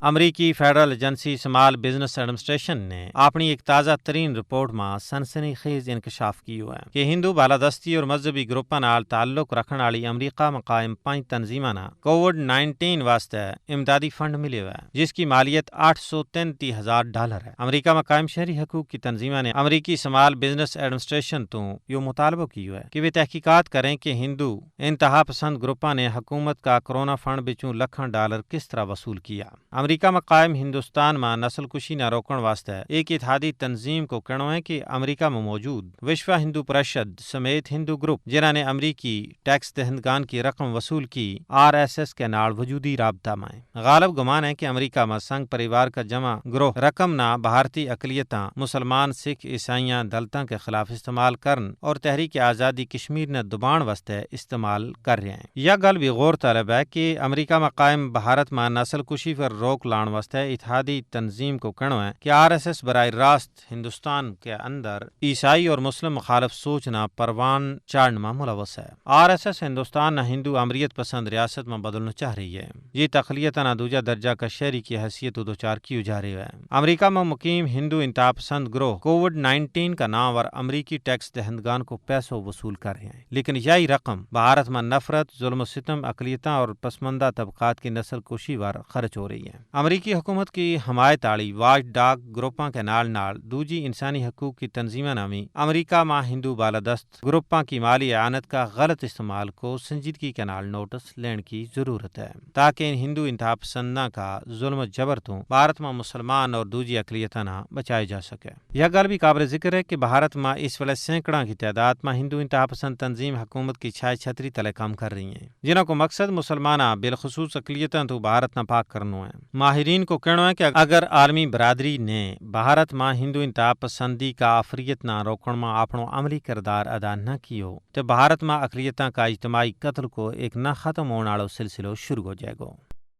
امریکی federal agency small business administration نے اپنی ایک تازہ ترین رپورٹ میں سنسنی خیز انکشاف کیو ہے کہ ہندو بالادستی اور مذہبی گروپاں نال تعلق رکھنے والی امریکہ میں قائم 5 تنظیماں کووڈ-19 واسطے امدادی فنڈ ملے ہوئے جس کی مالیت $833,000 ہے۔ امریکہ میں قائم شہری حقوق کی تنظیموں نے امریکی اسمال بزنس ایڈمنسٹریشن تو یہ مطالبہ کیو ہے کہ وہ تحقیقات کریں کہ ہندو انتہا پسند گروپاں نے حکومت کا کورونا فنڈ بچوں $1,00,000 کس طرح وصول کیا۔ امریکہ میں قائم ہندوستان میں نسل کشی نہ روکنے واسطے ایک اتحادی تنظیم کو کہنا ہے کہ امریکہ میں موجود وشوا ہندو پریشد سمیت ہندو گروپ جنہوں نے امریکی ٹیکس دہندگان کی رقم وصول کی RSS کے نال وجودی رابطہ میں غالب گمان ہے کہ امریکہ میں سنگ پریوار کا جمع گروہ رقم نہ بھارتی اقلیتاں مسلمان سکھ عیسائیاں دلتاں کے خلاف استعمال کرن اور تحریک آزادی کشمیر نے دبان واسطے استعمال کر رہے ہیں۔ یہ گل بھی غور طلب ہے کہ امریکہ میں قائم بھارت میں نسل کشی پر روک لان واسطے اتحادی تنظیم کو کہنا ہے کہ RSS براہ راست ہندوستان کے اندر عیسائی اور مسلم مخالف سوچنا پروان چاڑنے میں ملوث ہے۔ RSS ہندوستان نہ ہندو امریت پسند ریاست میں بدلنا چاہ رہی ہے۔ یہ تخلیت نہ دوجا درجہ کا شہری کی حیثیت دوچار کیوں جا رہی ہے۔ امریکہ میں مقیم ہندو انتہا پسند گروہ کووڈ-19 کا نام اور امریکی ٹیکس دہندگان کو پیسوں وصول کر رہے ہیں، لیکن یہی رقم بھارت میں نفرت، ظلم و ستم، اقلیتاں اور پسماندہ طبقات کی نسل کشی پر خرچ ہو رہی ہے۔ امریکی حکومت کی حمایت والی واچ ڈاگ گروپاں کے نال دوجی انسانی حقوق کی تنظیمیں نامی امریکہ میں ہندو بالادست گروپاں کی مالی اعانت کا غلط استعمال کو سنجیدگی کے نال نوٹس لینے کی ضرورت ہے تاکہ ان ہندو انتہا پسنداں کا ظلم و جبر تو بھارت میں مسلمان اور دوجی اقلیتاں نہ بچائی جا سکے۔ یہ گل بھی قابل ذکر ہے کہ بھارت میں اس ویلے سینکڑوں کی تعداد میں ہندو انتہا پسند تنظیم حکومت کی چھائے چھتری تلے کام کر رہی ہیں جنہوں کو مقصد مسلمانہ بالخصوص اقلیتاں تو بھارت نہ پاک کرنا ہے۔ ماہرین کو کہنا ہے کہ اگر عالمی برادری نے بھارت میں ہندو انتہا پسندی کا آفریت نہ روکن میں اپنا عملی کردار ادا نہ کیو تو بھارت میں اقلیتاں کا اجتماعی قتل کو ایک نہ ختم ہونے والا سلسلہ شروع ہو جائے گا۔